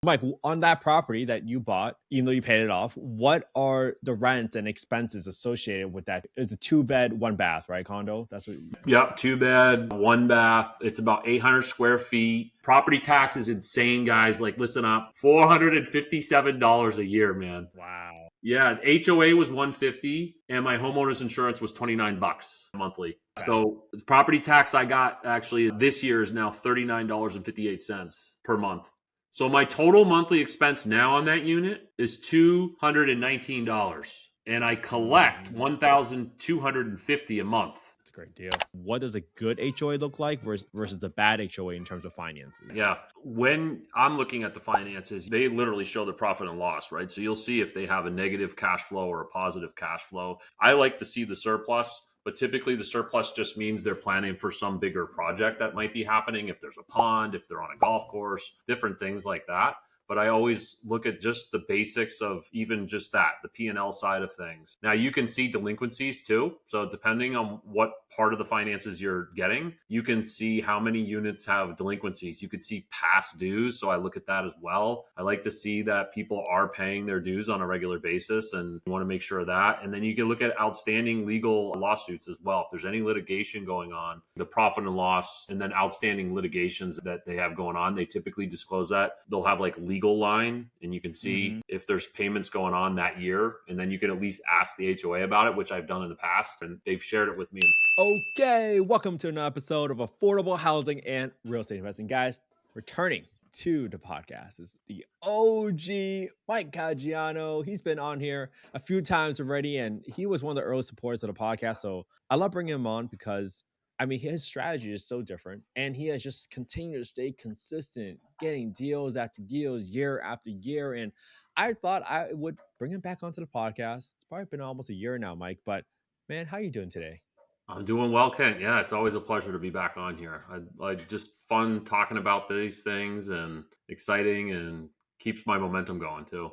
Mike, on that property that you bought, even though you paid it off, what are the rents and expenses associated with that? It's a 2-bed, 1-bath, right? Condo. That's what. Yep, 2 bed, 1 bath. It's about 800 square feet. Property tax is insane, guys. Like, listen up, $457 a year, man. Wow. Yeah, HOA was 150, and my homeowner's insurance was $29 monthly. Okay. So the property tax I got actually this year is now $39.58 per month. So my total monthly expense now on that unit is $219, and I collect $1,250 a month. It's a great deal. What does a good HOA look like versus the bad HOA in terms of finances? Yeah. When I'm looking at the finances, they literally show the profit and loss, right? So you'll see if they have a negative cash flow or a positive cash flow. I like to see the surplus, but typically the surplus just means they're planning for some bigger project that might be happening. If there's a pond, if they're on a golf course, different things like that. But I always look at just the basics of even just that, the P&L side of things. Now you can see delinquencies too. So depending on what part of the finances you're getting, you can see how many units have delinquencies. You could see past dues. So I look at that as well. I like to see that people are paying their dues on a regular basis, and you want to make sure of that. And then you can look at outstanding legal lawsuits as well. If there's any litigation going on, the profit and loss, and then outstanding litigations that they have going on, they typically disclose that. They'll have like legal line, and you can see if there's payments going on that year, and then you can at least ask the HOA about it, which I've done in the past, and they've shared it with me. Okay, welcome to another episode of Affordable Housing and Real Estate Investing. Guys, returning to the podcast is the OG Mike Caggiano. He's been on here a few times already, and he was one of the early supporters of the podcast. So I love bringing him on because, I mean, his strategy is so different, and he has just continued to stay consistent, getting deals after deals, year after year. And I thought I would bring him back onto the podcast. It's probably been almost a year now, Mike, but man, how you doing today? I'm doing well, Kent. Yeah, it's always a pleasure to be back on here. I just fun talking about these things, and exciting, and keeps my momentum going too.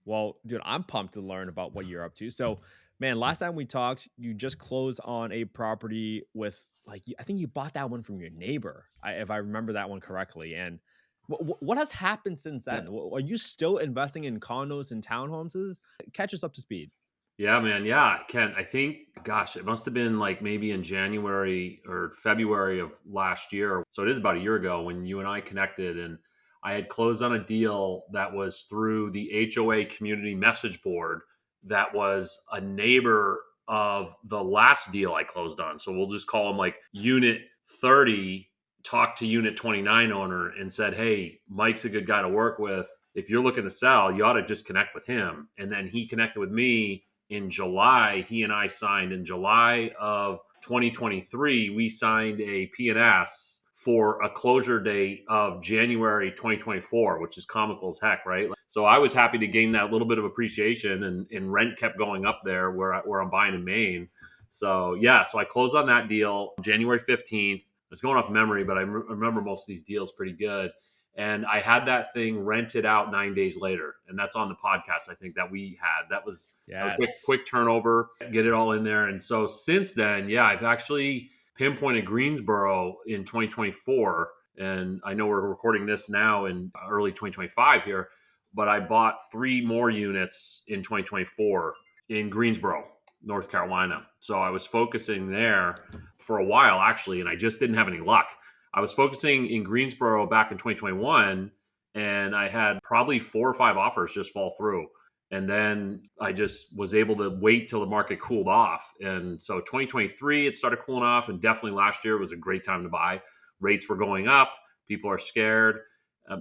Well, dude, I'm pumped to learn about what you're up to. So, man, last time we talked, you just closed on a property with I think you bought that one from your neighbor, if I remember that one correctly. And what has happened since then? Are you still investing in condos and townhomes? Catch us up to speed. Yeah, man. Yeah, Kent. I think, gosh, it must have been like maybe in January or February of last year. So it is about a year ago when you and I connected, and I had closed on a deal that was through the HOA community message board that was a neighbor of the last deal I closed on. So we'll just call him like Unit 30, talked to Unit 29 owner and said, "Hey, Mike's a good guy to work with. If you're looking to sell, you ought to just connect with him." And then he connected with me in July. He and I signed in July of 2023. We signed a P&S for a closure date of January 2024, which is comical as heck, right? So I was happy to gain that little bit of appreciation, and rent kept going up there where I'm buying in Maine. So yeah, so I closed on that deal January 15th. It's going off memory, but I remember most of these deals pretty good. And I had that thing rented out 9 days later. And that's on the podcast, I think, that we had. That was quick turnover, get it all in there. And so since then, yeah, I've actually pinpointed Greensboro in 2024. And I know we're recording this now in early 2025 here, but I bought 3 more units in 2024 in Greensboro, North Carolina. So I was focusing there for a while, actually, and I just didn't have any luck. I was focusing in Greensboro back in 2021, and I had probably 4 or 5 offers just fall through. And then I just was able to wait till the market cooled off. And so 2023, it started cooling off, and definitely last year was a great time to buy. Rates were going up. People are scared.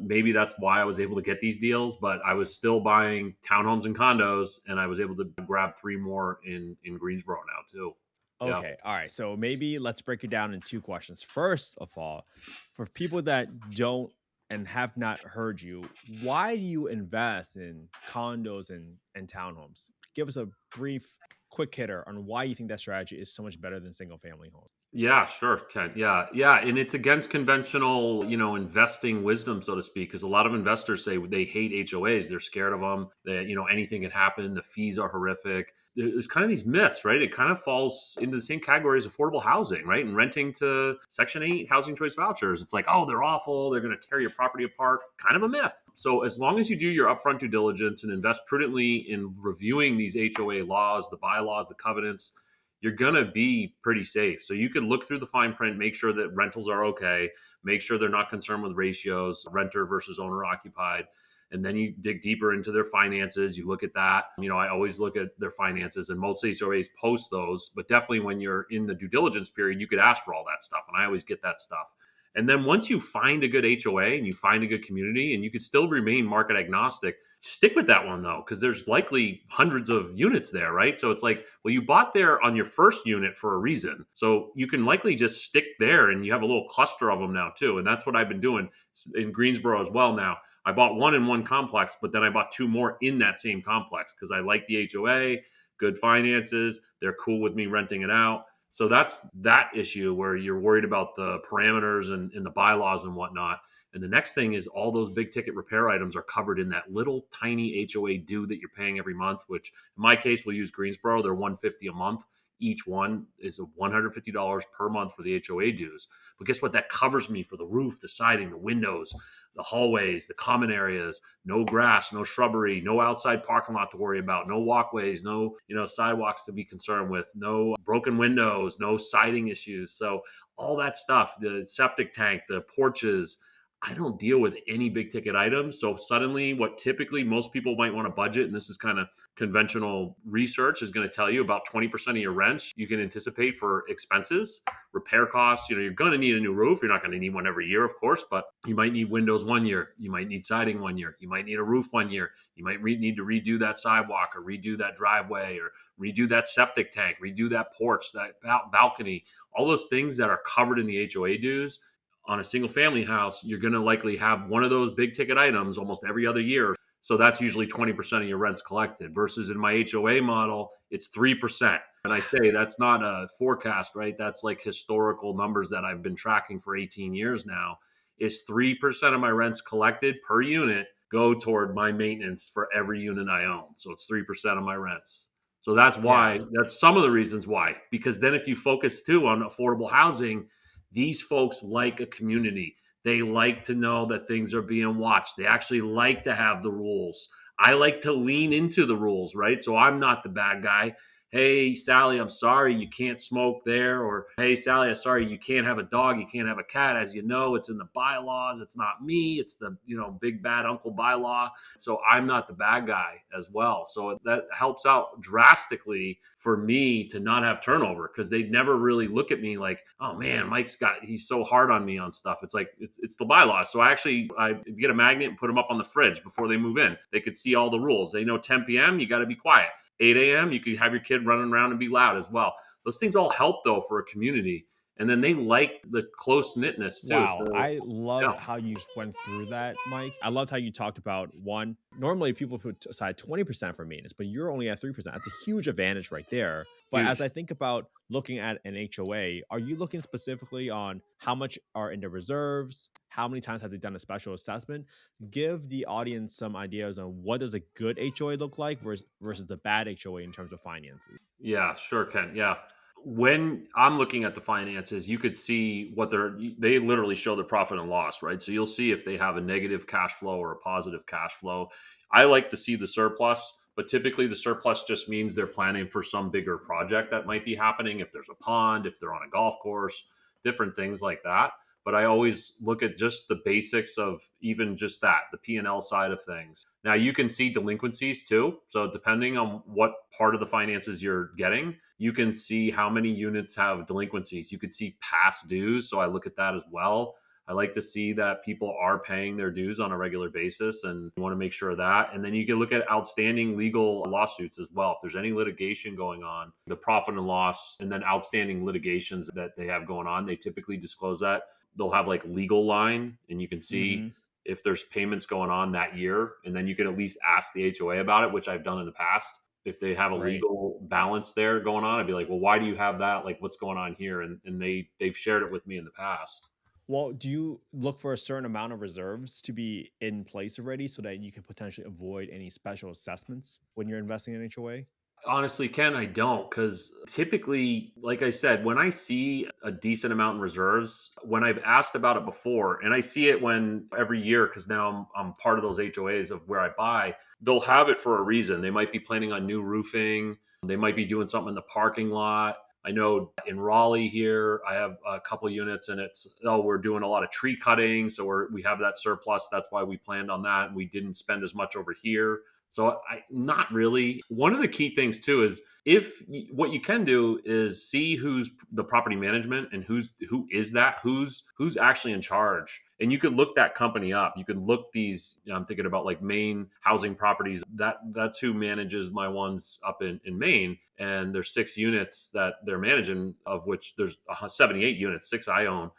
Maybe that's why I was able to get these deals, but I was still buying townhomes and condos, and I was able to grab 3 more in Greensboro now too. Okay. All right. So maybe let's break it down in 2 questions. First of all, for people that don't and have not heard you, why do you invest in condos and townhomes? Give us a brief, quick hitter on why you think that strategy is so much better than single family homes. Yeah, sure, Ken. Yeah, yeah, and it's against conventional, investing wisdom, so to speak, because a lot of investors say they hate HOAs. They're scared of them. That anything can happen. The fees are horrific. There's kind of these myths, right? It kind of falls into the same category as affordable housing, right? And renting to Section 8 housing choice vouchers. It's like, oh, they're awful. They're going to tear your property apart. Kind of a myth. So as long as you do your upfront due diligence and invest prudently in reviewing these HOA laws, the bylaws, the covenants, you're going to be pretty safe. So you can look through the fine print, make sure that rentals are okay, make sure they're not concerned with ratios, renter versus owner occupied. And then you dig deeper into their finances. You look at that. I always look at their finances, and most HOAs post those. But definitely when you're in the due diligence period, you could ask for all that stuff. And I always get that stuff. And then once you find a good HOA and you find a good community, and you can still remain market agnostic, stick with that one though, because there's likely hundreds of units there, right? So it's like, well, you bought there on your first unit for a reason. So you can likely just stick there, and you have a little cluster of them now too. And that's what I've been doing in Greensboro as well now. I bought one in one complex, but then I bought two more in that same complex because I like the HOA, good finances. They're cool with me renting it out. So that's that issue where you're worried about the parameters and the bylaws and whatnot. And the next thing is all those big ticket repair items are covered in that little tiny HOA due that you're paying every month, which in my case, we'll use Greensboro. They're $150 a month. Each one is $150 per month for the HOA dues. But guess what? That covers me for the roof, the siding, the windows, the hallways, the common areas, no grass, no shrubbery, no outside parking lot to worry about, no walkways, no, sidewalks to be concerned with, no broken windows, no siding issues. So all that stuff, the septic tank, the porches, I don't deal with any big ticket items. So suddenly, what typically most people might want to budget, and this is kind of conventional research, is going to tell you about 20% of your rent you can anticipate for expenses, repair costs. You're going to need a new roof. You're not going to need one every year, of course, but you might need windows one year. You might need siding one year. You might need a roof one year. You might need to redo that sidewalk or redo that driveway or redo that septic tank, redo that porch, that balcony, all those things that are covered in the HOA dues. On a single family house, you're going to likely have one of those big ticket items almost every other year. So that's usually 20% of your rents collected versus in my HOA model, it's 3%. And I say that's not a forecast, right? That's like historical numbers that I've been tracking for 18 years now. Is 3% of my rents collected per unit go toward my maintenance for every unit I own. So it's 3% of my rents. So that's Yeah. why, that's some of the reasons why. Because then if you focus too on affordable housing, these folks like a community. They like to know that things are being watched. They actually like to have the rules. I like to lean into the rules, right? So I'm not the bad guy. Hey, Sally, I'm sorry you can't smoke there. Or, hey, Sally, I'm sorry you can't have a dog. You can't have a cat. As you know, it's in the bylaws. It's not me. It's the, big bad uncle bylaw. So I'm not the bad guy as well. So that helps out drastically for me to not have turnover because they'd never really look at me like, oh man, he's so hard on me on stuff. It's like, it's the bylaws. So I get a magnet and put them up on the fridge before they move in. They could see all the rules. They know 10 p.m. you got to be quiet. 8 a.m. you could have your kid running around and be loud as well. Those things all help though for a community. And then they like the close knitness too. Wow, So I yeah, loved how you just went through that, Mike. I loved how you talked about one. Normally, people put aside 20% for maintenance, but you're only at 3%. That's a huge advantage right there. But as huge. I think about looking at an HOA, are you looking specifically on how much are in the reserves? How many times have they done a special assessment? Give the audience some ideas on what does a good HOA look like versus the bad HOA in terms of finances. Yeah, sure, Ken. Yeah. When I'm looking at the finances, you could see they literally show the profit and loss, right? So you'll see if they have a negative cash flow or a positive cash flow. I like to see the surplus, but typically the surplus just means they're planning for some bigger project that might be happening. If there's a pond, if they're on a golf course, different things like that. But I always look at just the basics of even just that, the P&L side of things. Now you can see delinquencies too. So depending on what part of the finances you're getting, you can see how many units have delinquencies. You could see past dues. So I look at that as well. I like to see that people are paying their dues on a regular basis and you want to make sure of that. And then you can look at outstanding legal lawsuits as well. If there's any litigation going on, the profit and loss, and then outstanding litigations that they have going on, they typically disclose that. They'll have like legal line and you can see Hmm. if there's payments going on that year. And then you can at least ask the HOA about it, which I've done in the past. if they have a Right. legal balance there going on. I'd be like, well, why do you have that? Like, what's going on here? And they've shared it with me in the past. Well, do you look for a certain amount of reserves to be in place already so that you can potentially avoid any special assessments when you're investing in HOA? Honestly, Ken, I don't, because typically, like I said, when I see a decent amount in reserves, when I've asked about it before, and I see it when every year, because now I'm part of those HOAs of where I buy, they'll have it for a reason. They might be planning on new roofing, they might be doing something in the parking lot. I know in Raleigh here, I have a couple units, and it's we're doing a lot of tree cutting, so we have that surplus. That's why we planned on that, and we didn't spend as much over here. So not really. One of the key things too is what you can do is see who's the property management and who's actually in charge. And you could look that company up. You could look these. I'm thinking about like Maine housing properties. That's who manages my ones up in Maine. And there's 6 units that they're managing, of which there's 78 units, 6 I own.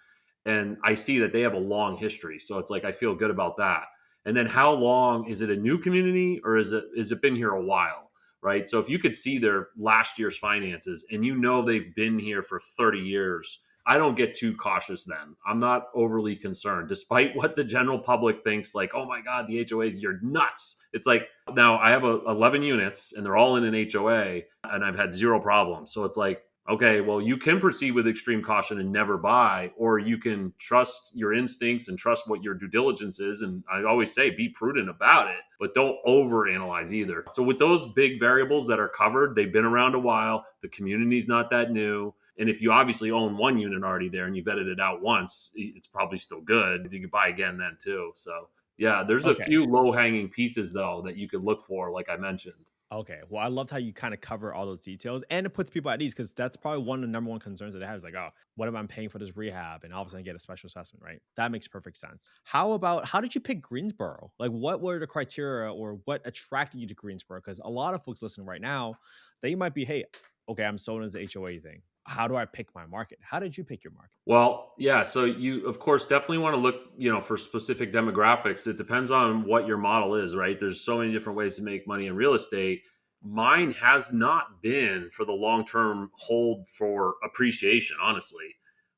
And I see that they have a long history. So it's like I feel good about that. And then how long is it a new community, or is it been here a while? Right. So if you could see their last year's finances and they've been here for 30 years, I don't get too cautious then. I'm not overly concerned, despite what the general public thinks, like, oh my God, the HOAs, you're nuts. It's like, now I have 11 units and they're all in an HOA and I've had zero problems. So it's like, okay, well, you can proceed with extreme caution and never buy, or you can trust your instincts and trust what your due diligence is. And I always say, be prudent about it, but don't overanalyze either. So with those big variables that are covered, they've been around a while. The community's not that new. And if you obviously own one unit already there and you vetted it out once, it's probably still good. You can buy again then too. So yeah, there's a Okay. few low hanging pieces though that you could look for, like I mentioned. Okay. Well, I loved how you kind of cover all those details, and it puts people at ease because that's probably one of the number one concerns that they have is like, oh, what if I'm paying for this rehab and all of a sudden I get a special assessment, right? That makes perfect sense. How did you pick Greensboro? Like, what were the criteria or what attracted you to Greensboro? Because a lot of folks listening right now, they might be, hey, okay, I'm sold into the HOA thing. How do I pick my market? How did you pick your market? Well, yeah. So you, of course, definitely want to look, for specific demographics. It depends on what your model is, right? There's so many different ways to make money in real estate. Mine has not been for the long term hold for appreciation, honestly.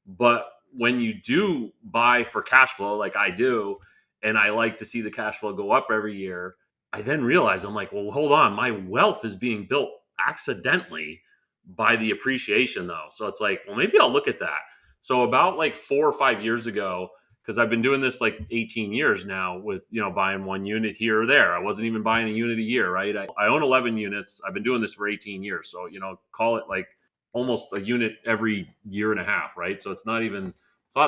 But when you do buy for cash flow, like I do, and I like to see the cash flow go up every year, I then realize I'm like, well, hold on, my wealth is being built accidentally by the appreciation though. So it's like, well, maybe I'll look at that. So about like 4 or 5 years ago, because I've been doing this like 18 years now with, buying one unit here or there. I wasn't even buying a unit a year, right? I own 11 units. I've been doing this for 18 years. So, call it like almost a unit every year and a half, right? So it's not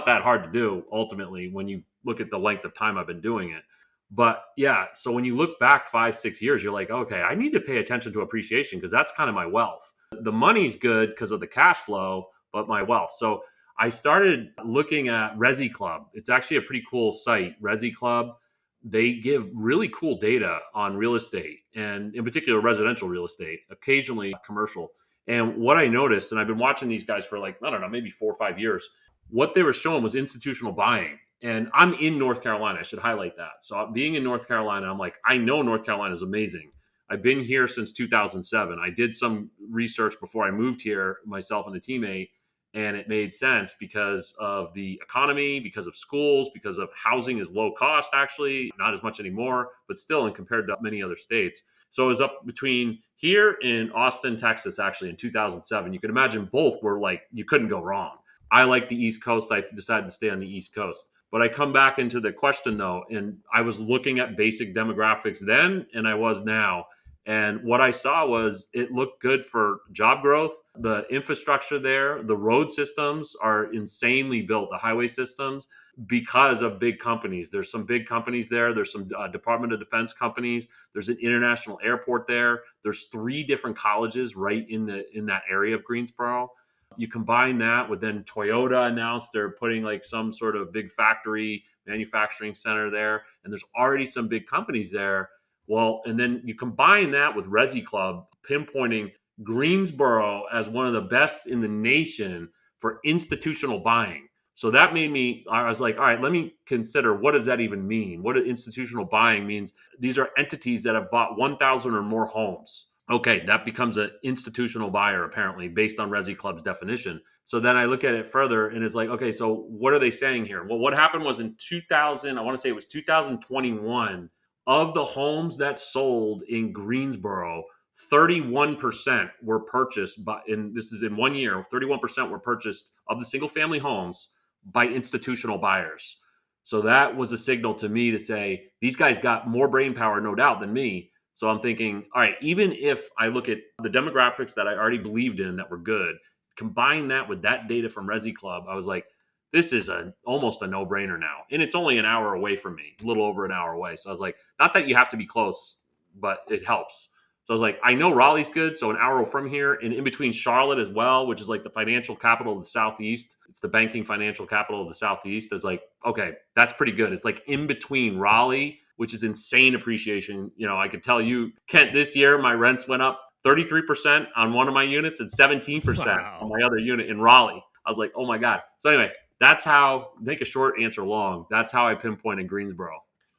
that hard to do ultimately when you look at the length of time I've been doing it. But yeah, so when you look back 5, 6 years, you're like, okay, I need to pay attention to appreciation because that's kind of my wealth. The money's good because of the cash flow, but my wealth. So I started looking at Resi Club. It's actually a pretty cool site, Resi Club. They give really cool data on real estate and, in particular, residential real estate, occasionally commercial. And what I noticed, and I've been watching these guys for like, I don't know, maybe 4 or 5 years, what they were showing was institutional buying. And I'm in North Carolina. I should highlight that. So, being in North Carolina, I'm like, I know North Carolina is amazing. I've been here since 2007. I did some research before I moved here, myself and a teammate, and it made sense because of the economy, because of schools, because of housing is low cost, actually, not as much anymore, but still, and compared to many other states. So it was up between here in Austin, Texas, actually, in 2007. You can imagine both were like, you couldn't go wrong. I like the East Coast. I decided to stay on the East Coast. But I come back into the question though, and I was looking at basic demographics then, and I was now. And what I saw was it looked good for job growth. The infrastructure there, the road systems are insanely built, the highway systems, because of big companies. There's some big companies there. There's some Department of Defense companies. There's an international airport there. There's 3 different colleges right in that area of Greensboro. You combine that with then Toyota announced they're putting like some sort of big factory manufacturing center there, and there's already some big companies there. Well, and then you combine that with Resi Club pinpointing Greensboro as one of the best in the nation for institutional buying. So that made me, I was like, all right, let me consider what does that even mean? What institutional buying means? These are entities that have bought 1,000 or more homes. Okay, that becomes an institutional buyer apparently based on Resi Club's definition. So then I look at it further and it's like, okay, so what are they saying here? Well, what happened was in 2000, I want to say it was 2021, of the homes that sold in Greensboro, 31% were purchased by, and this is in 1 year, 31% were purchased of the single family homes by institutional buyers. So that was a signal to me to say, these guys got more brain power, no doubt, than me. So I'm thinking, all right, even if I look at the demographics that I already believed in that were good, combine that with that data from Resi Club, I was like, this is almost a no-brainer now. And it's only an hour away from me, a little over an hour away. So I was like, not that you have to be close, but it helps. So I was like, I know Raleigh's good, so an hour from here, and in between Charlotte as well, which is like the financial capital of the Southeast. It's the banking financial capital of the Southeast. It's like, okay, that's pretty good. It's like in between Raleigh, which is insane appreciation. You know, I could tell you, Kent, this year my rents went up 33% on one of my units and 17% on Wow. my other unit in Raleigh. I was like, oh my God. So anyway, that's how, make a short answer long, that's how I pinpointed Greensboro.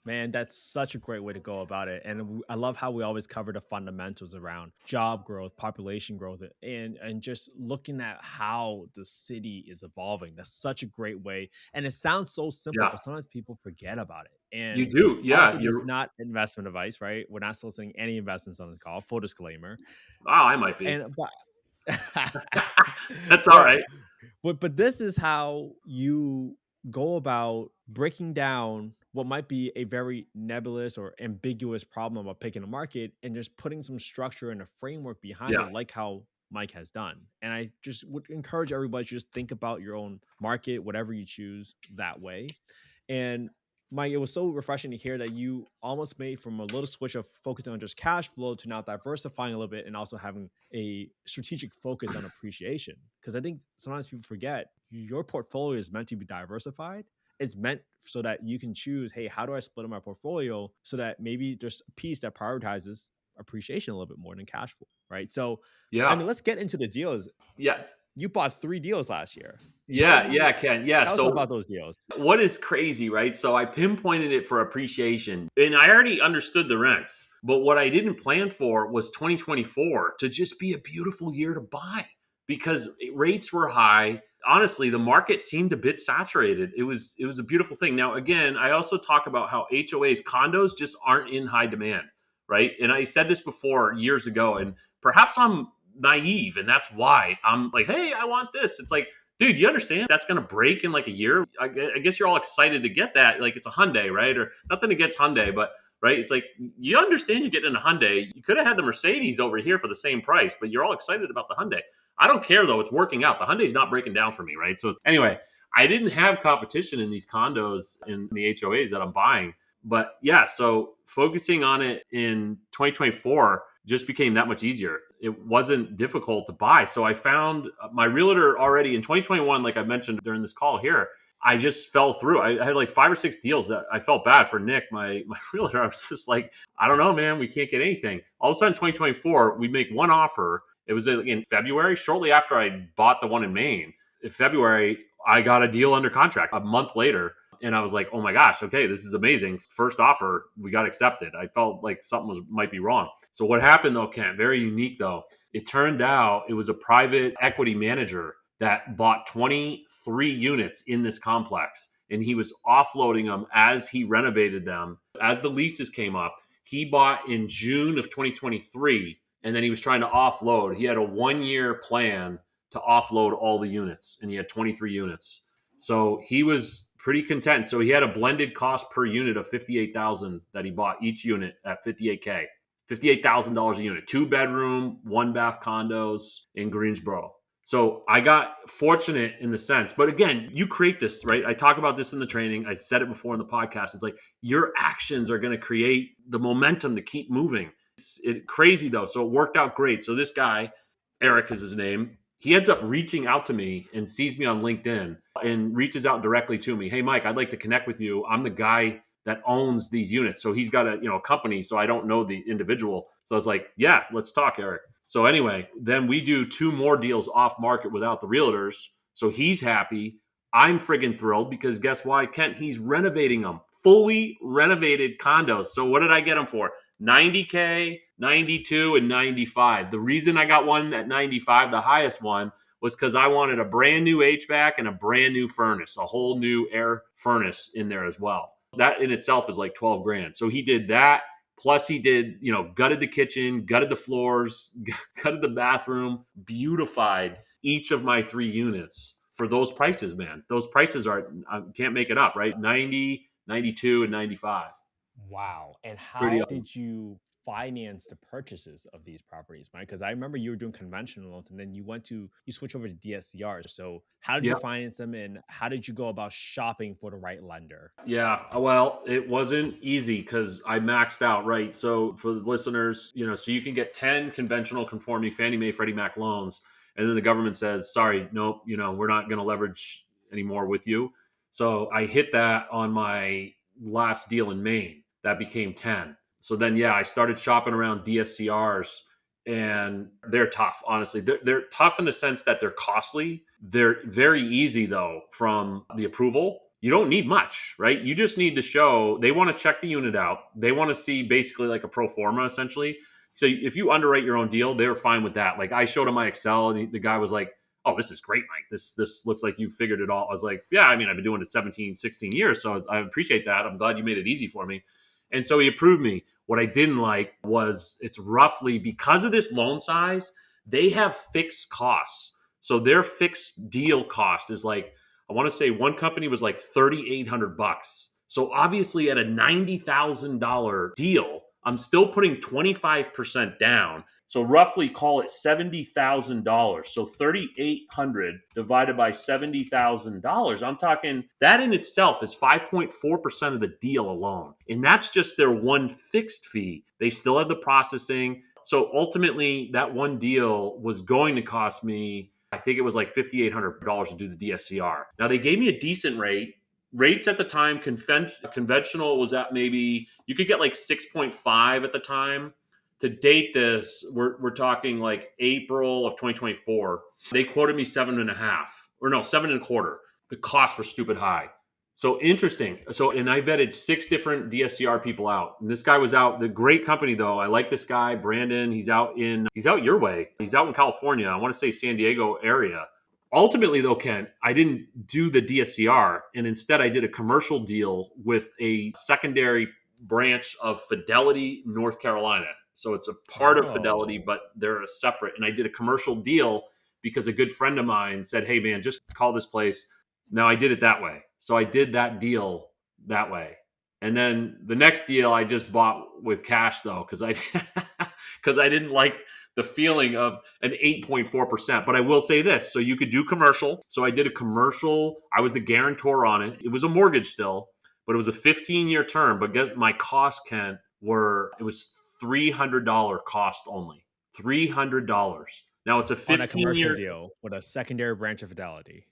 Man, that's such a great way to go about it. And I love how we always cover the fundamentals around job growth, population growth, and just looking at how the city is evolving. That's such a great way. And it sounds so simple, Yeah, but sometimes people forget about it. you And do. Yeah, obviously, this is you're, not investment advice, right? We're not soliciting any investments on this call. Full disclaimer. oh, I might be. And but That's all but right. but this is how you go about breaking down what might be a very nebulous or ambiguous problem about picking a market and just putting some structure and a framework behind Yeah, it, like how Mike has done. And I just would encourage everybody to just think about your own market, whatever you choose that way. And Mike, it was so refreshing to hear that you almost made from a little switch of focusing on just cash flow to now diversifying a little bit and also having a strategic focus on appreciation. Because I think sometimes people forget your portfolio is meant to be diversified. It's meant so that you can choose, hey, how do I split up my portfolio so that maybe there's a piece that prioritizes appreciation a little bit more than cash flow, right? So, I yeah, mean, let's get into the deals. yeah, You bought 3 deals last year. Tell yeah, me, Ken. Yeah. tell us all So about those deals. what is crazy, right? So I pinpointed it for appreciation and I already understood the rents. But what I didn't plan for was 2024 to just be a beautiful year to buy because rates were high. Honestly, the market seemed a bit saturated. It was a beautiful thing. Now, again, I also talk about how HOAs, condos just aren't in high demand, right? And I said this before years ago, and perhaps I'm naive, and that's why I'm like, hey, I want this. It's like, dude, you understand that's going to break in like a year? I guess you're all excited to get that. Like it's a Hyundai, right? Or nothing against Hyundai, but right? It's like you understand you're getting a Hyundai. You could have had the Mercedes over here for the same price, but you're all excited about the Hyundai. I don't care though; it's working out. The Hyundai's not breaking down for me, right? So anyway, I didn't have competition in these condos in the HOAs that I'm buying, but yeah. So focusing on it in 2024 just became that much easier. It wasn't difficult to buy. So I found my realtor already in 2021, like I mentioned during this call here. I just fell through. I had like 5 or 6 deals that I felt bad for Nick, my realtor. I was just like, I don't know, man, we can't get anything. All of a sudden, 2024, we make one offer. It was in February, shortly after I bought the one in Maine. In February, I got a deal under contract a month later. And I was like, oh my gosh, okay, this is amazing. First offer, we got accepted. I felt like something might be wrong. So what happened though, Kent, very unique though. It turned out it was a private equity manager that bought 23 units in this complex. And he was offloading them as he renovated them. As the leases came up, he bought in June of 2023. And then he was trying to offload. He had a 1 year plan to offload all the units. And he had 23 units. So he was pretty content. So he had a blended cost per unit of 58,000 that he bought each unit at 58K. $58,000 a unit, 2 bedroom, 1 bath condos in Greensboro. So I got fortunate in the sense, but again, you create this, right? I talk about this in the training. I said it before in the podcast. It's like your actions are going to create the momentum to keep moving. It's crazy though. So it worked out great. So this guy, Eric is his name. He ends up reaching out to me and sees me on LinkedIn and reaches out directly to me. Hey, Mike, I'd like to connect with you. I'm the guy that owns these units. So he's got a company. So I don't know the individual. So I was like, yeah, let's talk, Eric. So anyway, then we do 2 more deals off market without the realtors. So he's happy. I'm friggin' thrilled because guess why, Kent? He's renovating them, fully renovated condos. So what did I get them for? 90K 92, and 95. The reason I got one at 95, the highest one, was because I wanted a brand new HVAC and a brand new furnace, a whole new air furnace in there as well. That in itself is like 12 grand. So he did that. Plus he did, gutted the kitchen, gutted the floors, gutted the bathroom, beautified each of my 3 units for those prices, man. Those prices I can't make it up, right? 90, 92, and 95. Wow. And Pretty how awesome. did you finance the purchases of these properties, Mike? Because I remember you were doing conventional loans and then you switch over to DSCR. So how did you Yeah. finance them and how did you go about shopping for the right lender? Yeah, well, it wasn't easy because I maxed out, right? So for the listeners, so you can get 10 conventional conforming Fannie Mae, Freddie Mac loans, and then the government says, sorry, nope, we're not going to leverage anymore with you. So I hit that on my last deal in Maine. That became 10. So then, yeah, I started shopping around DSCRs, and they're tough, honestly. They're tough in the sense that they're costly. They're very easy, though, from the approval. You don't need much, right? You just need to show they want to check the unit out. They want to see basically like a pro forma, essentially. So if you underwrite your own deal, they're fine with that. Like I showed him my Excel, and the guy was like, "Oh, this is great, Mike. This looks like you figured it all." I was like, "Yeah, I mean, I've been doing it 17, 16 years, so I appreciate that. I'm glad you made it easy for me." And so he approved me. What I didn't like was it's roughly because of this loan size, they have fixed costs. So their fixed deal cost is like, I want to say one company was like $3,800. So obviously at a $90,000 deal, I'm still putting 25% down. So roughly call it $70,000. So 3,800 divided by $70,000. I'm talking that in itself is 5.4% of the deal alone. And that's just their one fixed fee. They still have the processing. So ultimately, that one deal was going to cost me, I think it was like $5,800 to do the DSCR. Now they gave me a decent rate. Rates at the time, conventional was at maybe you could get like 6.5 at the time. To date this, we're talking like April of 2024. They quoted me 7.5 or no 7.25. The costs were stupid high. So interesting. So, and I vetted 6 different DSCR people out. And this guy was out. The great company though. I like this guy, Brandon. He's out your way. He's out in California. I want to say San Diego area. Ultimately though, Kent, I didn't do the DSCR, and instead I did a commercial deal with a secondary branch of Fidelity, North Carolina. So it's a part of Fidelity, Oh, but they're a separate. And I did a commercial deal because a good friend of mine said, "Hey man, just call this place." Now I did it that way. So I did that deal that way. And then the next deal I just bought with cash though, because I because I didn't like the feeling of an 8.4%. But I will say this. So you could do commercial. So I did a commercial. I was the guarantor on it. It was a mortgage still, but it was a 15-year term. But guess my cost, Kent, it was $300 cost only. $300. Now it's a on a commercial 15-year. deal with a secondary branch of Fidelity.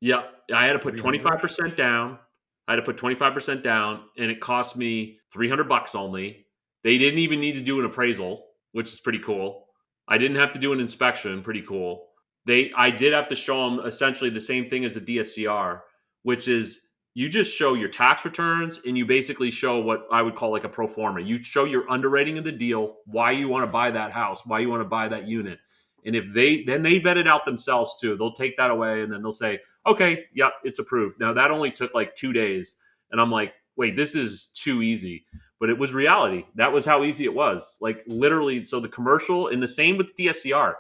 Yeah, I had to put 300? 25% down. I had to put 25% down, and it cost me $300 only. They didn't even need to do an appraisal, which is pretty cool. I didn't have to do an inspection, pretty cool. I did have to show them essentially the same thing as the DSCR, which is you just show your tax returns and you basically show what I would call like a pro forma. You show your underwriting of the deal, why you want to buy that house, why you want to buy that unit. And if they vet it out themselves too, they'll take that away and then they'll say, okay, yep, it's approved. Now that only took like 2 days. And I'm like, wait, this is too easy. But it was reality. That was how easy it was. Like literally, so the commercial and the same with the DSCR.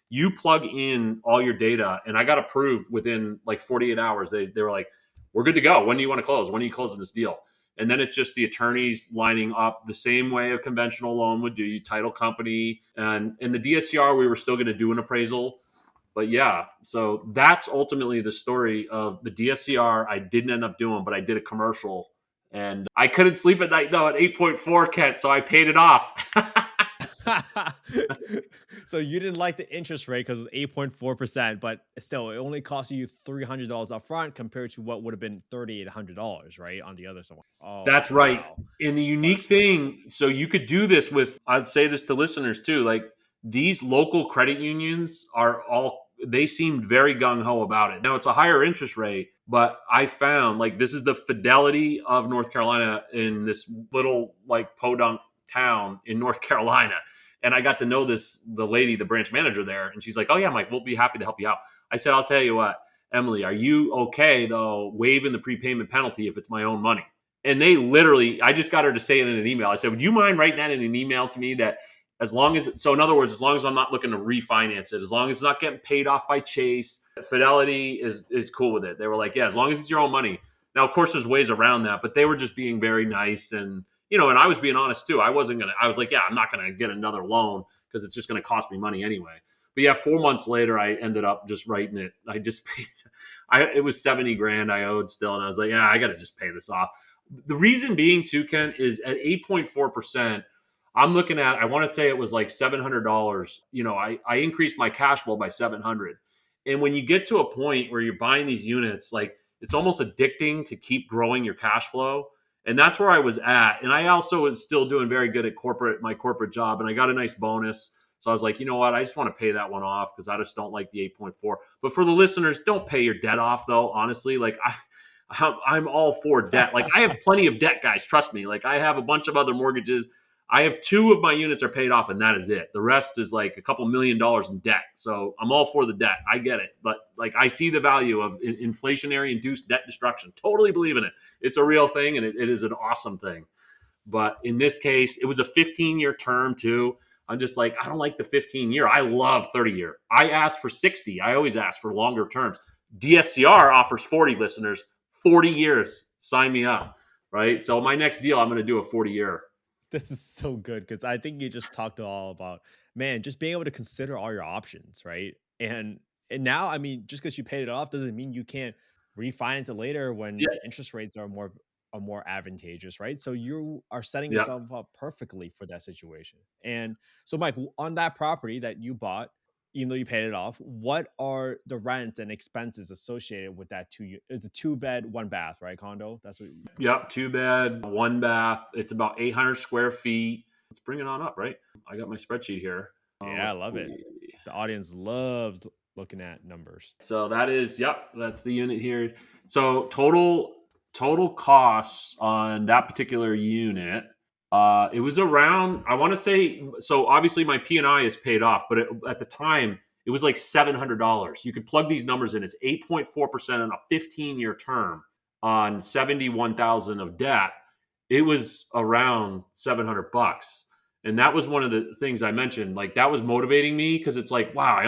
You plug in all your data, and I got approved within like 48 hours. They were like, we're good to go. When do you want to close? When are you closing this deal? And then it's just the attorneys lining up the same way a conventional loan would do. You title company, and in the DSCR, we were still going to do an appraisal. But yeah, so that's ultimately the story of the DSCR. I didn't end up doing, but I did a commercial, and I couldn't sleep at night though at 8.4, Kent. So I paid it off. So you didn't like the interest rate because it was 8.4%, but still, it only cost you $300 up front compared to what would have been $3,800, right? On the other side. Oh, That's right. wow. And the What a unique steal. thing, so you could do this with, I'd say this to listeners too, like these local credit unions they seemed very gung ho about it. Now it's a higher interest rate, but I found like this is the Fidelity of North Carolina in this little like podunk town in North Carolina. And I got to know the lady, the branch manager there. And she's like, oh yeah, Mike, we'll be happy to help you out. I said, I'll tell you what, Emily, are you okay though waiving the prepayment penalty if it's my own money? And they literally, I just got her to say it in an email. I said, would you mind writing that in an email to me that as long as, so in other words, as long as I'm not looking to refinance it, as long as it's not getting paid off by Chase, Fidelity is cool with it. They were like, yeah, as long as it's your own money. Now, of course, there's ways around that, but they were just being very nice. And, and I was being honest too. I was like, yeah, I'm not going to get another loan because it's just going to cost me money anyway. But yeah, 4 months later, I ended up just writing it. I just paid, it was 70 grand I owed still. And I was like, yeah, I got to just pay this off. The reason being too, Ken, is at 8.4%, I'm looking at, I want to say it was like $700. I increased my cash flow by 700. And when you get to a point where you're buying these units, like it's almost addicting to keep growing your cash flow. And that's where I was at. And I also was still doing very good at my corporate job. And I got a nice bonus. So I was like, you know what? I just want to pay that one off because I just don't like the 8.4. But for the listeners, don't pay your debt off though. Honestly, like I'm all for debt. Like I have plenty of debt, guys. Trust me. Like I have a bunch of other mortgages. I have 2 of my units are paid off and that is it. The rest is like a couple $1 million in debt. So I'm all for the debt. I get it. But like I see the value of inflationary induced debt destruction. Totally believe in it. It's a real thing and it is an awesome thing. But in this case, it was a 15-year term too. I'm just like, I don't like the 15-year. I love 30-year. I asked for 60. I always ask for longer terms. DSCR offers 40, listeners. 40 years. Sign me up. Right? So my next deal, I'm going to do a 40-year. This is so good because I think you just talked all about, man, just being able to consider all your options, right? And now, I mean, just because you paid it off doesn't mean you can't refinance it later when Yeah. the interest rates are more advantageous, right? So you are setting Yeah. yourself up perfectly for that situation. And so, Mike, on that property that you bought, even though you paid it off, what are the rent and expenses associated with that it's a 2-bed, 1-bath, right? Condo. That's what. Yep. 2 bed, 1 bath. It's about 800 square feet. Let's bring it on up, right? I got my spreadsheet here. Yeah, I love it. The audience loves looking at numbers. So that's the unit here. So total costs on that particular unit, it was around, I want to say, so obviously my P&I is paid off, but at the time it was like $700. You could plug these numbers in. It's 8.4% on a 15-year term on 71,000 of debt. It was around $700. And that was one of the things I mentioned. Like that was motivating me because it's like, wow,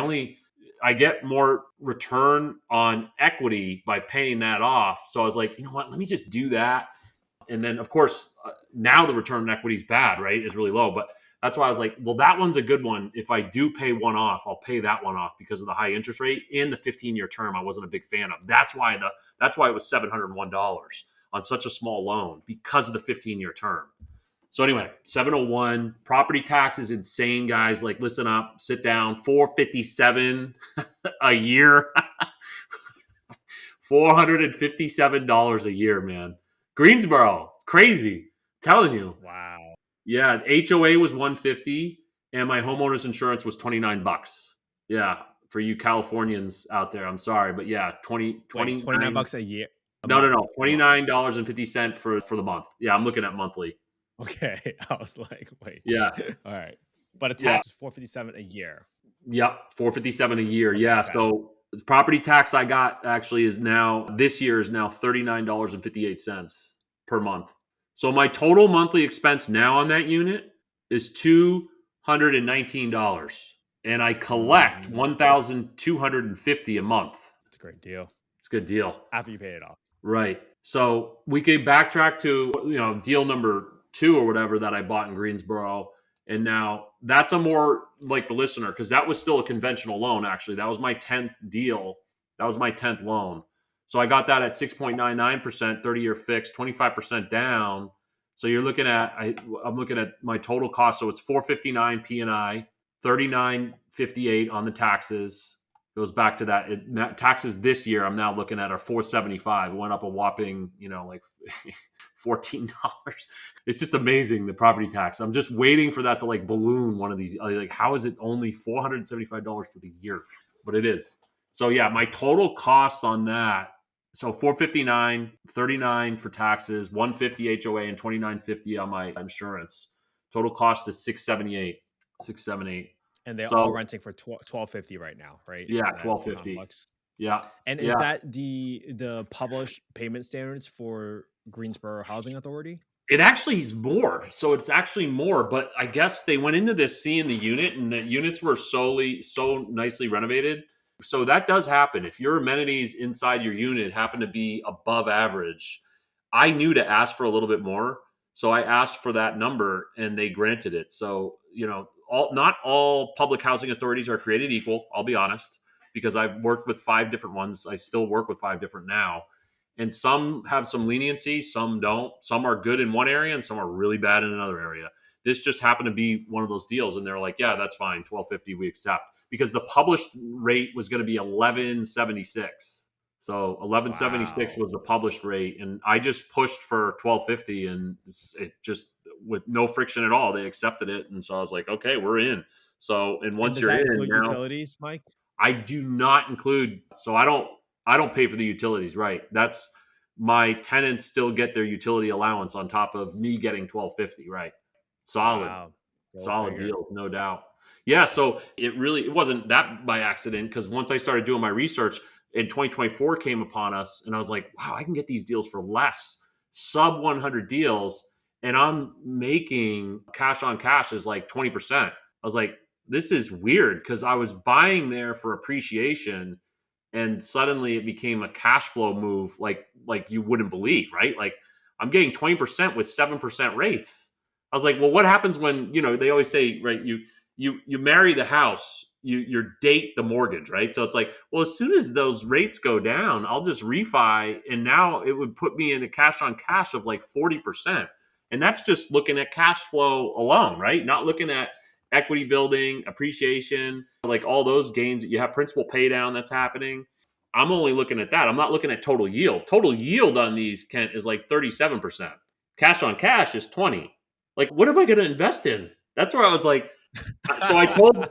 I get more return on equity by paying that off. So I was like, you know what? Let me just do that. And then, of course, now the return on equity is bad, right? It's really low. But that's why I was like, well, that one's a good one. If I do pay one off, I'll pay that one off because of the high interest rate and the 15-year term. I wasn't a big fan of. That's why it was $701 on such a small loan because of the 15-year term. So anyway, 701 property tax is insane, guys. Like, listen up, sit down. $457 a year, $457 a year, man. Greensboro, it's crazy. I'm telling you. Wow. Yeah, HOA was $150, and my homeowner's insurance was $29. Yeah, for you Californians out there, I'm sorry, but yeah, 29 bucks a year. No, $29.50 for the month. Yeah, I'm looking at monthly. Okay, I was like, wait. Yeah. All right, but a tax is $457 a year. Yep, $457 a year. Yeah, so the property tax I got actually this year is now $39.58 per month. So my total monthly expense now on that unit is $219, and I collect $1,250 a month. It's a great deal. It's a good deal After you pay it off. Right. So we could backtrack to deal number 2 or whatever that I bought in Greensboro. And now that's a more like the listener, because that was still a conventional loan, actually. That was my 10th deal. That was my 10th loan. So I got that at 6.99%, 30-year fixed, 25% down. So you're looking at, I'm looking at my total cost. So it's $459 P&I, $39.58 on the taxes. Goes back to that. Taxes this year, I'm now looking at are $475. It went up a whopping, like $14. It's just amazing, the property tax. I'm just waiting for that to like balloon one of these. Like, how is it only $475 for the year? But it is. So yeah, my total cost on that. So $459, $39 for taxes, $150 HOA, and $29.50 on my insurance. Total cost is $678. 6, 7, 8. And they're all So renting for 1250 right now, right? yeah, In that 1250. complex. Yeah. And is Yeah. that the published payment standards for Greensboro Housing Authority? It actually is more. So it's actually more, but I guess they went into this seeing the unit and the units were so nicely renovated. So that does happen. If your amenities inside your unit happen to be above average, I knew to ask for a little bit more. So I asked for that number and they granted it. So, not all public housing authorities are created equal, I'll be honest, because I've worked with 5 different ones. I still work with 5 different now, and some have some leniency, some don't. Some are good in one area and some are really bad in another area. This just happened to be one of those deals, and they're like, yeah, that's fine, 1250 we accept, because the published rate was going to be 1176. So 1176 Wow. was the published rate, and I just pushed for 1250, and it just, with no friction at all, they accepted it, and so I was like, okay, we're in. So, and And once does you're that in include now, utilities, Mike? I do not include, so I don't pay for the utilities, right? That's, my tenants still get their utility allowance on top of me getting 1250, right? Solid, Wow. Go solid figure. deal, no doubt. Yeah, so it wasn't that by accident, because once I started doing my research in 2024 came upon us, and I was like, wow, I can get these deals for less, sub 100 deals, and I'm making cash on cash is like 20%. I was like, this is weird, because I was buying there for appreciation, and suddenly it became a cash flow move, like you wouldn't believe, right? Like, I'm getting 20% with 7% rates. I was like, well, what happens when, they always say, right, you marry the house, you date the mortgage, right? So it's like, well, as soon as those rates go down, I'll just refi, and now it would put me in a cash on cash of like 40%. And that's just looking at cash flow alone, right? Not looking at equity building, appreciation, like all those gains that you have, principal pay down that's happening. I'm only looking at that. I'm not looking at total yield. Total yield on these, Kent, is like 37%. Cash on cash is 20. Like, what am I going to invest in? That's where I was like, so I told,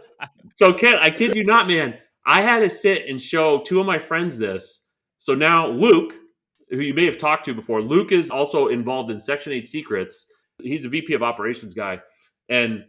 so Kent, I kid you not, man, I had to sit and show 2 of my friends this. So now Luke, who you may have talked to before, Luke is also involved in Section 8 Secrets. He's a VP of operations guy, and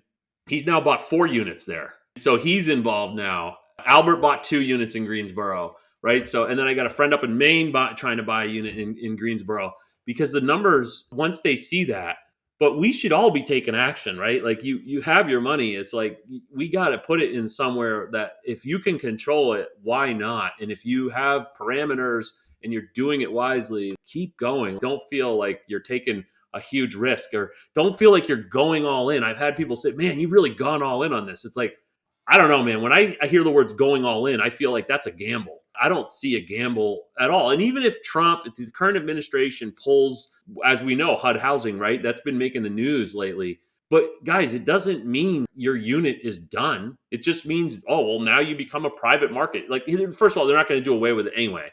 he's now bought 4 units there. So he's involved now. Albert bought 2 units in Greensboro, right? So, and then I got a friend up in Maine trying to buy a unit in Greensboro, because the numbers, once they see that, but we should all be taking action, right? Like, you have your money. It's like, we got to put it in somewhere that if you can control it, why not? And if you have parameters and you're doing it wisely, keep going. Don't feel like you're taking a huge risk, or don't feel like you're going all in. I've had people say, man, you've really gone all in on this. It's like, I don't know, man. When I hear the words going all in, I feel like that's a gamble. I don't see a gamble at all. And even if Trump, if the current administration pulls, as we know, HUD housing, right? That's been making the news lately. But guys, it doesn't mean your unit is done. It just means, oh, well, now you become a private market. Like, first of all, they're not going to do away with it anyway.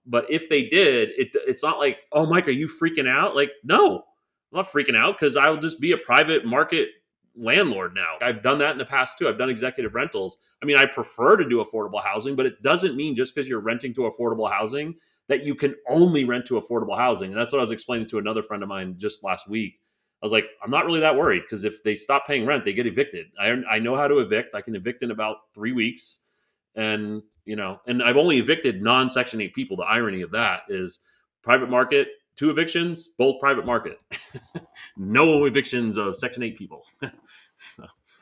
But if they did, it's not like, oh, Mike, are you freaking out? Like, no, I'm not freaking out, because I'll just be a private market landlord now. I've done that in the past too. I've done executive rentals. I mean, I prefer to do affordable housing, but it doesn't mean just because you're renting to affordable housing that you can only rent to affordable housing. And that's what I was explaining to another friend of mine just last week. I was like, I'm not really that worried, because if they stop paying rent, they get evicted. I know how to evict. I can evict in about 3 weeks. And, and I've only evicted non-Section 8 people. The irony of that is, private market, 2 evictions, both private market. No evictions of Section 8 people.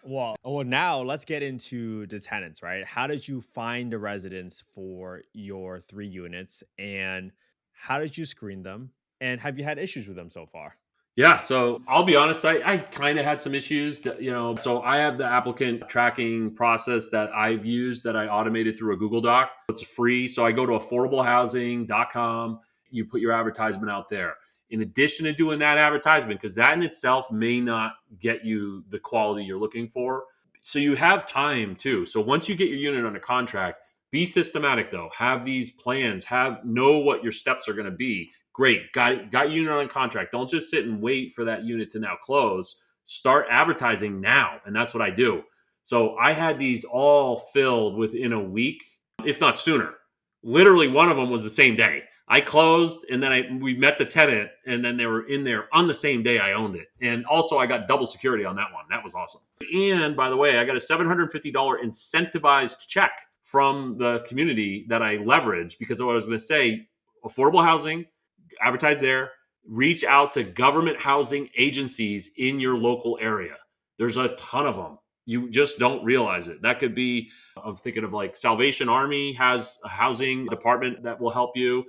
Well, now let's get into the tenants, right? How did you find the residents for your 3 units, and how did you screen them? And have you had issues with them so far? Yeah, so I'll be honest, I kind of had some issues, so I have the applicant tracking process that I've used, that I automated through a Google Doc. It's free. So I go to affordablehousing.com. You put your advertisement out there. In addition to doing that advertisement, because that in itself may not get you the quality you're looking for. So you have time too. So once you get your unit under contract, be systematic though. Have these plans, know what your steps are going to be. Great. Got unit on contract. Don't just sit and wait for that unit to now close. Start advertising now. And that's what I do. So I had these all filled within a week, if not sooner. Literally, one of them was the same day. I closed, and then we met the tenant, and then they were in there on the same day I owned it. And also, I got double security on that one. That was awesome. And by the way, I got a $750 incentivized check from the community that I leveraged because of what I was going to say, affordable housing, advertise there, reach out to government housing agencies in your local area. There's a ton of them. You just don't realize it. That could be, I'm thinking of like Salvation Army has a housing department that will help you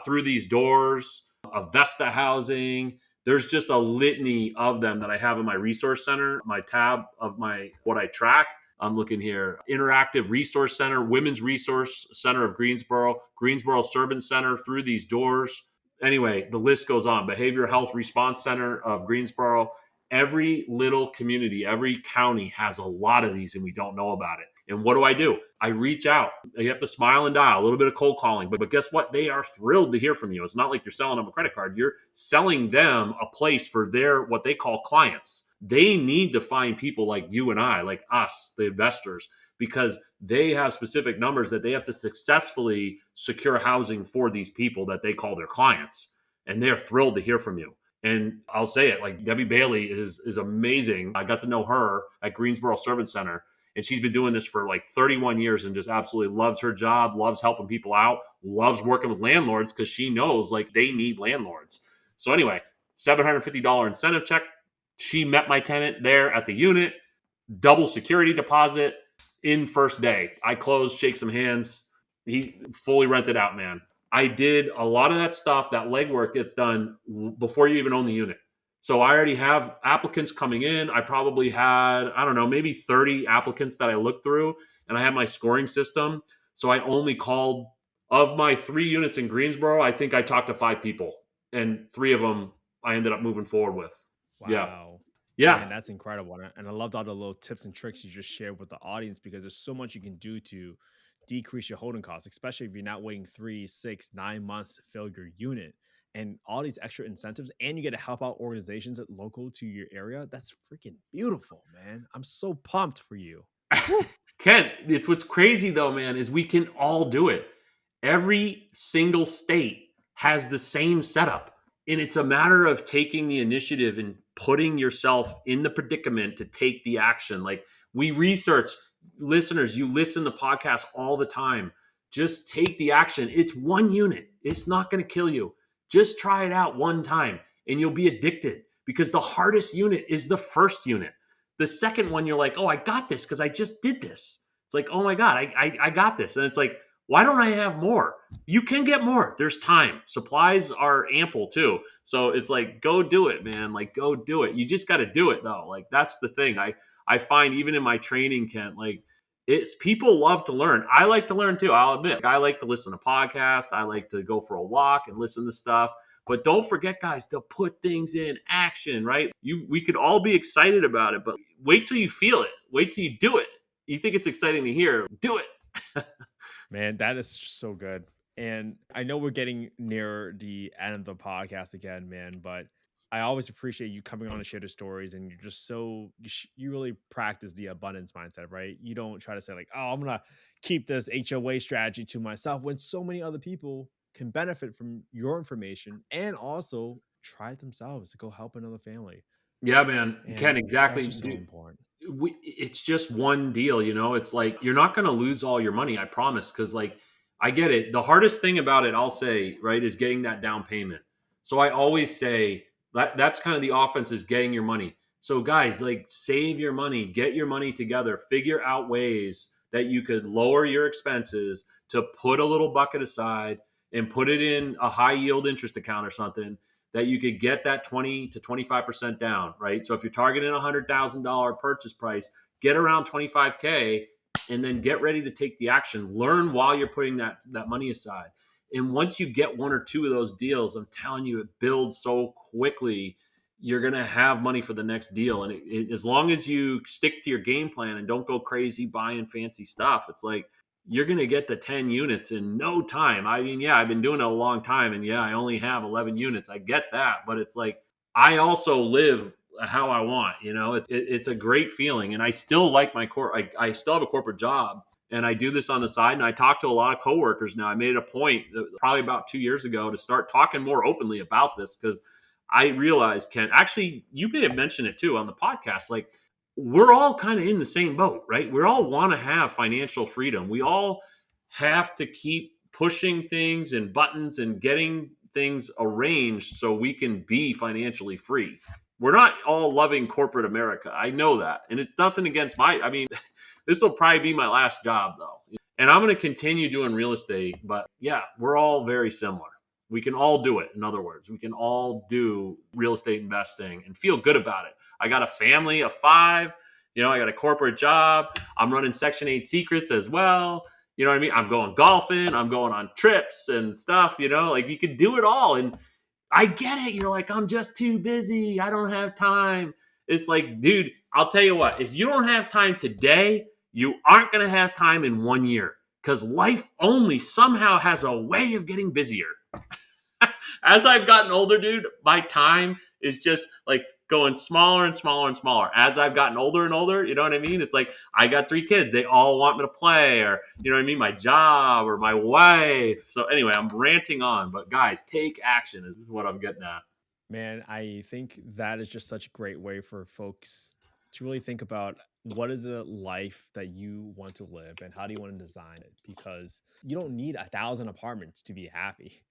through these doors, Avesta Housing. There's just a litany of them that I have in my resource center, my tab of my what I track. I'm looking here. Interactive Resource Center, Women's Resource Center of Greensboro, Greensboro Servant Center through these doors. Anyway, the list goes on. Behavioral Health Response Center of Greensboro. Every little community, every county has a lot of these, and we don't know about it. And what do? I reach out. You have to smile and dial, a little bit of cold calling. But guess what? They are thrilled to hear from you. It's not like you're selling them a credit card. You're selling them a place for their, what they call clients. They need to find people like you and I, like us, the investors, because they have specific numbers that they have to successfully secure housing for these people that they call their clients. And they're thrilled to hear from you. And I'll say it, like Debbie Bailey is amazing. I got to know her at Greensboro Servant Center, and she's been doing this for like 31 years and just absolutely loves her job, loves helping people out, loves working with landlords because she knows like they need landlords. So anyway, $750 incentive check. She met my tenant there at the unit, double security deposit in first day. I closed, shake some hands. He fully rented out, man. I did a lot of that stuff. That legwork gets done before you even own the unit. So I already have applicants coming in. I probably had, I don't know, maybe 30 applicants that I looked through, and I had my scoring system. So I only called, of my 3 units in Greensboro, I think I talked to 5 people, and 3 of them I ended up moving forward with. Yeah. Wow. Yeah. Man, that's incredible. And I loved all the little tips and tricks you just shared with the audience because there's so much you can do to decrease your holding costs, especially if you're not waiting 3, 6, 9 months to fill your unit and all these extra incentives. And you get to help out organizations that local to your area. That's freaking beautiful, man. I'm so pumped for you. Ken, it's what's crazy though, man, is we can all do it. Every single state has the same setup. And it's a matter of taking the initiative and putting yourself in the predicament to take the action. Like we research, listeners, you listen to podcasts all the time. Just take the action. It's 1 unit. It's not going to kill you. Just try it out one time and you'll be addicted because the hardest unit is the first unit. The second one, you're like, oh, I got this because I just did this. It's like, oh my God, I got this. And it's like, why don't I have more? You can get more. There's time. Supplies are ample too. So it's like, go do it, man. Like, go do it. You just got to do it though. Like, that's the thing. I find even in my training, Kent, like it's people love to learn. I like to learn too. I'll admit, I like to listen to podcasts. I like to go for a walk and listen to stuff. But don't forget, guys, to put things in action, right? We could all be excited about it, but wait till you feel it. Wait till you do it. You think it's exciting to hear, do it. Man, that is so good. And I know we're getting near the end of the podcast again, man, but I always appreciate you coming on to share the stories. And you're just so, you really practice the abundance mindset, right? You don't try to say, like, oh, I'm going to keep this HOA strategy to myself when so many other people can benefit from your information and also try it themselves to go help another family. Yeah, man. Ken, And exactly. that's just so important. It's just one deal, you know. It's like you're not going to lose all your money, I promise, because like I get it. The hardest thing about it, I'll say, right, is getting that down payment. So I always say that's kind of the offense, is getting your money. So guys, like, save your money, get your money together, figure out ways that you could lower your expenses to put a little bucket aside and put it in a high yield interest account or something that you could get that 20 to 25% down, right? So if you're targeting a $100,000 purchase price, get around 25K and then get ready to take the action. Learn while you're putting that money aside. And once you get 1 or 2 of those deals, I'm telling you, it builds so quickly. You're going to have money for the next deal. And as long as you stick to your game plan and don't go crazy buying fancy stuff, it's like, you're going to get the 10 units in no time. I mean, yeah, I've been doing it a long time, and yeah, I only have 11 units. I get that, but it's like, I also live how I want, you know. It's a great feeling, and I still like my I still have a corporate job, And I do this on the side, and I talk to a lot of coworkers now. I made it a point probably about 2 years ago to start talking more openly about this, because I realized, Ken, actually, you may have mentioned it too on the podcast. Like, we're all kind of in the same boat, right? We all want to have financial freedom. We all have to keep pushing things and buttons and getting things arranged so we can be financially free. We're not all loving corporate America. I know that. And it's nothing against I mean, this will probably be my last job though. And I'm going to continue doing real estate, but yeah, we're all very similar. We can all do it. In other words, we can all do real estate investing and feel good about it. I got a family of 5, I got a corporate job. I'm running Section 8 secrets as well. You know what I mean? I'm going golfing, I'm going on trips and stuff, like you can do it all. And I get it. You're like, I'm just too busy. I don't have time. It's like, dude, I'll tell you what, if you don't have time today, you aren't going to have time in 1 year, because life only somehow has a way of getting busier. As I've gotten older, dude, my time is just like going smaller and smaller and smaller. As I've gotten older and older, you know what I mean? It's like, I got 3 kids. They all want me to play, or, you know what I mean? My job or my wife. So anyway, I'm ranting on, but guys, take action is what I'm getting at. Man, I think that is just such a great way for folks to really think about what is a life that you want to live and how do you want to design it? Because you don't need 1,000 apartments to be happy.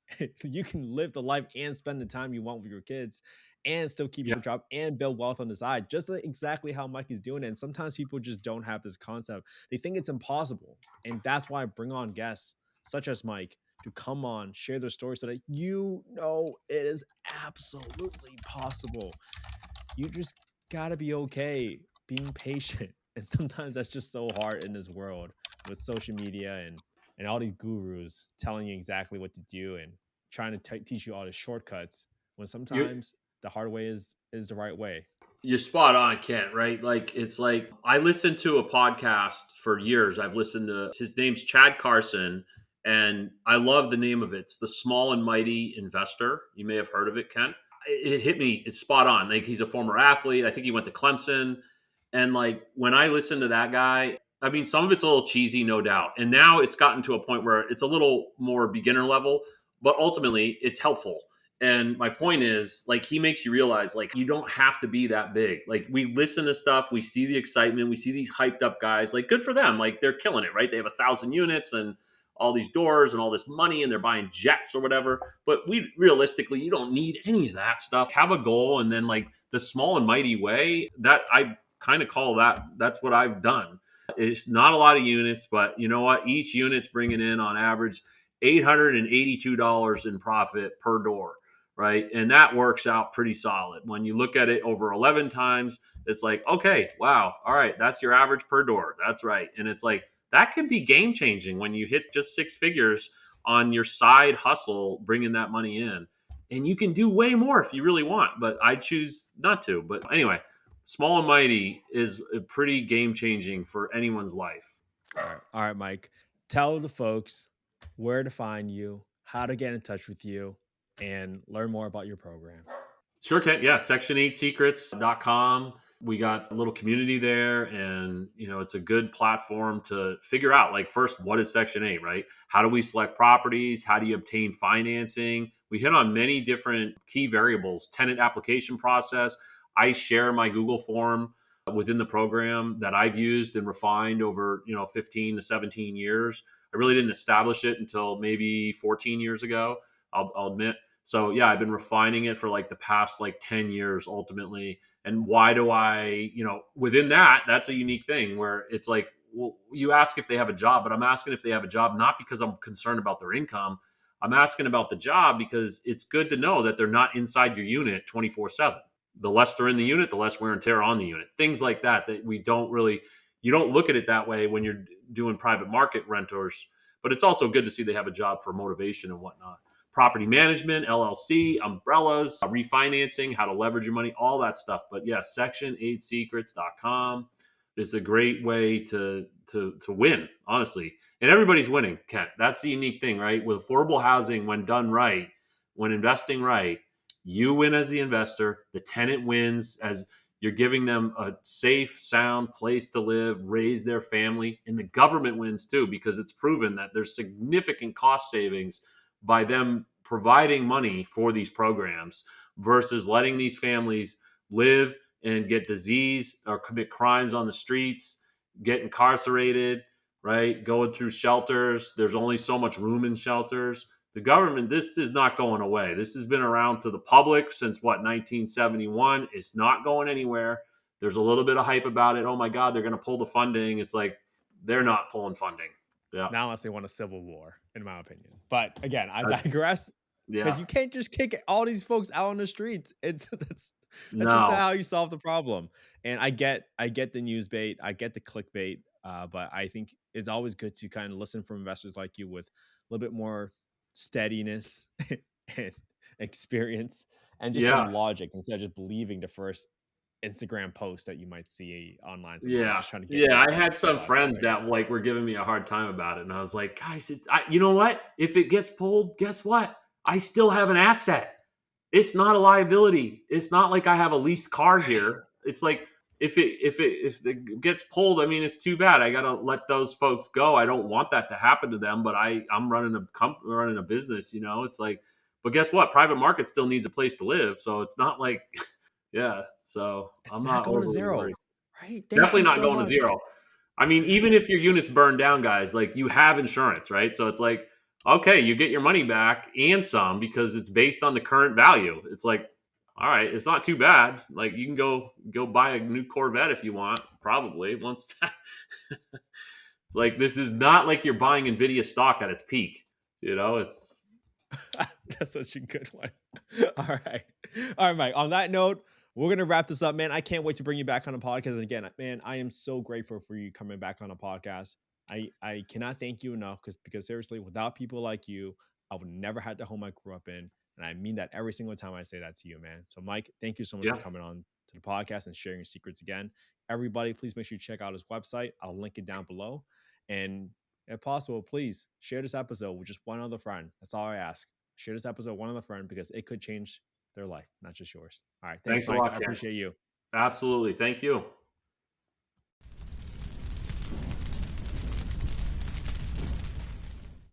You can live the life and spend the time you want with your kids and still keep Yeah. your job and build wealth on the side, just like exactly how Mike is doing it. And sometimes people just don't have this concept. They think it's impossible. And that's why I bring on guests such as Mike to come on, share their story so that it is absolutely possible. You just got to be okay being patient. And sometimes that's just so hard in this world with social media and all these gurus telling you exactly what to do and trying to teach you all the shortcuts when You sometimes the hard way is the right way. You're spot on, Kent, right? Like, it's like, I listened to a podcast for years. I've listened to, his name's Chad Carson, and I love the name of it. It's The Small and Mighty Investor. You may have heard of it, Kent. It hit me. It's spot on. Like, he's a former athlete. I think he went to Clemson. And like, when I listen to that guy, I mean, some of it's a little cheesy, no doubt. And now it's gotten to a point where it's a little more beginner level, but ultimately it's helpful. And my point is, like, he makes you realize, like, you don't have to be that big. Like, we listen to stuff, we see the excitement, we see these hyped up guys. Like, good for them. Like, they're killing it, right? They have 1,000 units and all these doors and all this money, and they're buying jets or whatever. But we realistically, you don't need any of that stuff. Have a goal, and then, like, the small and mighty way, that I kind of call that's what I've done. It's not a lot of units, but you know what? Each unit's bringing in on average $882 in profit per door, right? And that works out pretty solid. When you look at it over 11 times, it's like, okay, wow, all right, that's your average per door. That's right. And it's like, that could be game changing when you hit just 6 figures on your side hustle, bringing that money in. And you can do way more if you really want, but I choose not to. But anyway, small and mighty is pretty game changing for anyone's life. All right, Mike. Tell the folks where to find you, how to get in touch with you, and learn more about your program. Sure, Kent. Yeah, section8secrets.com. We got a little community there, and it's a good platform to figure out, like, first, what is Section 8, right? How do we select properties? How do you obtain financing? We hit on many different key variables. Tenant application process. I share my Google form within the program that I've used and refined over 15 to 17 years. I really didn't establish it until maybe 14 years ago, I'll admit. So yeah, I've been refining it for like the past like 10 years ultimately. And why do I, within that's a unique thing where it's like, well, you ask if they have a job, but I'm asking if they have a job, not because I'm concerned about their income. I'm asking about the job because it's good to know that they're not inside your unit 24/7. The less they're in the unit, the less wear and tear on the unit. Things like that we don't really, you don't look at it that way when you're doing private market renters, but it's also good to see they have a job for motivation and whatnot. Property management, LLC, umbrellas, refinancing, how to leverage your money, all that stuff. But yes, section8secrets.com is a great way to win, honestly. And everybody's winning, Kent. That's the unique thing, right? With affordable housing, when done right, when investing right, you win as the investor, the tenant wins as You're giving them a safe, sound place to live, raise their family, and the government wins too because it's proven that there's significant cost savings by them providing money for these programs versus letting these families live and get disease or commit crimes on the streets, get incarcerated, right? Going through shelters. There's only so much room in shelters. The government, this is not going away. This has been around to the public since what, 1971. It's not going anywhere. There's a little bit of hype about it. Oh my God, they're going to pull the funding. It's like they're not pulling funding. Yeah. Not unless they want a civil war, in my opinion. But again, I That's- digress because yeah. you can't just kick all these folks out on the streets. It's that's just not No. how you solve the problem. And I get the news bait, I get the clickbait, but I think it's always good to kind of listen from investors like you with a little bit more steadiness and experience and just Yeah. some logic instead of just believing the first Instagram post that you might see online somewhere, Yeah. just trying to get Yeah. your I attention had for some 5 minutes friends right that now. like were giving me a hard time about it. And I was like, guys, you know what? If it gets pulled, guess what? I still have an asset. It's not a liability. It's not like I have a leased car here. It's like if it gets pulled, I mean, it's too bad. I gotta let those folks go. I don't want that to happen to them, but I'm running a business. It's like, but guess what? Private market still needs a place to live, so it's not like yeah. So It's I'm not not going to overly zero, worried. right? Thank Definitely you not so going to much. zero. I mean, even if your units burn down, guys, like you have insurance, right? So it's like, okay, you get your money back and some because it's based on the current value. It's like, all right, it's not too bad. Like you can go buy a new Corvette if you want, probably once that. It's like this is not like you're buying Nvidia stock at its peak. It's That's such a good one. All right. All right, Mike. On that note, we're gonna wrap this up, man. I can't wait to bring you back on the podcast. And again, man, I am so grateful for you coming back on a podcast. I cannot thank you enough because seriously, without people like you, I would never had the home I grew up in. And I mean that every single time I say that to you, man. So, Mike, thank you so much for yeah. coming on to the podcast and sharing your secrets again. Everybody, please make sure you check out his website. I'll link it down below. And if possible, please share this episode with just one other friend. That's all I ask. Share this episode with one other friend because it could change their life, not just yours. All right. Thanks, Thanks a Mike. lot, I Ken. appreciate you. Absolutely. Thank you.